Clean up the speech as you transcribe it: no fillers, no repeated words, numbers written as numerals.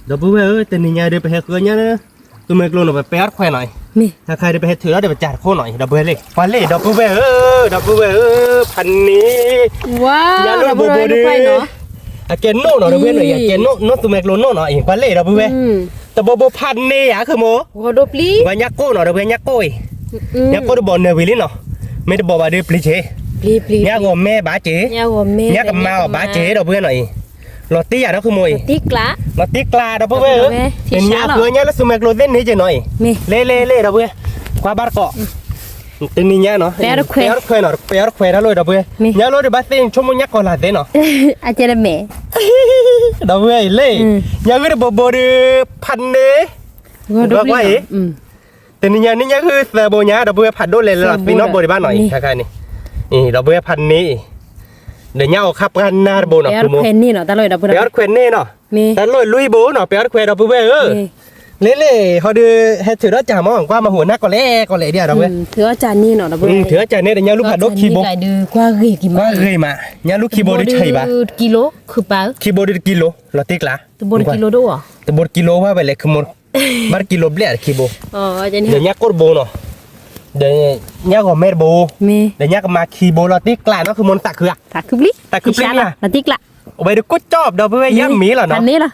đập bữa ơi tên nhà điไป hết cửa nhá tụi mình luôn phải péo khoeหน่อย นี่ ถ้าใครได้ไป hết thử đó đểไปจัดโคหน่อยดับเบิ้ลเลยฟันเลยดับเบิ้ลดับเบิ้ลพันนี้ ว้าว อย่าลุ้น เรา โบ บ่ โบ ได้ ดิ ไปเนาะ à cái nô nó đâu biết rồi cái nô tụi mình luôn nô nó ỉ quán lệ đâu biết tao bốพันนี่àคือโม ก็ดบลี ว่ายักโก้nó đâu biếtยักโก้ยักโก้บอลเนวิลินเนาะไม่ได้บอกว่าได้ปลีเช ปลี ยักแม่บ้าเจ ยาวแม่ ยักมาบ้าเจđâu biếtหน่อยลอตตี้อ่ะnóคือโมย ติ๊กละ ลอตตี้กลาđâu biếtเป็นยักเพื่อนยักแล้วสมัยเราเล่นนี่จะหน่อย นี่ เล่đâu biết qua bát cọ tênนี่ยักเนาะ péo khoe เนาะเปียร์แควแล้วเลยđâu biết ยักเลยบ้าเต้นชั่วโมงยักก่อนละเต้นเนาะ อาจารย์แม่ đâu biếtเลยยักก็ได้บอลพันนี่ ก็ดบลี แต่นี่คือเซอร์โบเนี้ยเราเบื่อพันโดเลยละปีนอกบริบ้านหน่อยใช่ๆนี่เราเบื่อพันนี้เดี๋ยวเนี้ยเอาขับกันหน้าโบเนาะ แปล คือโม เพนนี่เนาะตะเลยดับ เปียร์แควนนี่เนาะ มี แต่ลอยลุยโบเนาะเปียร์แควนเราเบื่อเล่เขาดูเฮ็ดถือแล้วจ่ามองว่ามาหัวหน้าก็เล่เดียวเราเบื่อ ถืออาจารย์นี่เนาะดับ ถือจ่าเนี่ยเดี๋ยวเนี้ยลูกผัดดกคีโบ ไก่ดือกว่าเกยกี่ ว่าเคยมาเนี้ยลูกคีโบได้ใช่ปะ กิโลคือเปล่า คีโบได้กิโลเราติ๊กละ ตัวบนกิโลด้วยเหรอ แต่บนกิโลว่าไปเลยคือหมดบาร์กิโลเบลียคีโบ อ๋ออาจารย์ เดี๋ยวเนี้ยกดโบเนาะเดี๋ยวเนี้ยก็เมดโบ มี เดี๋ยวเนี้ยก็มาคีโบเราติ๊กละเนาะคือมนตักคือ ตักคือปลี ตักคือปลี ละติ๊กละ เอาไปดูก็จอบเดี๋ยวไปย่ำหมีเหรอเนาะ อันนี้ล่ะ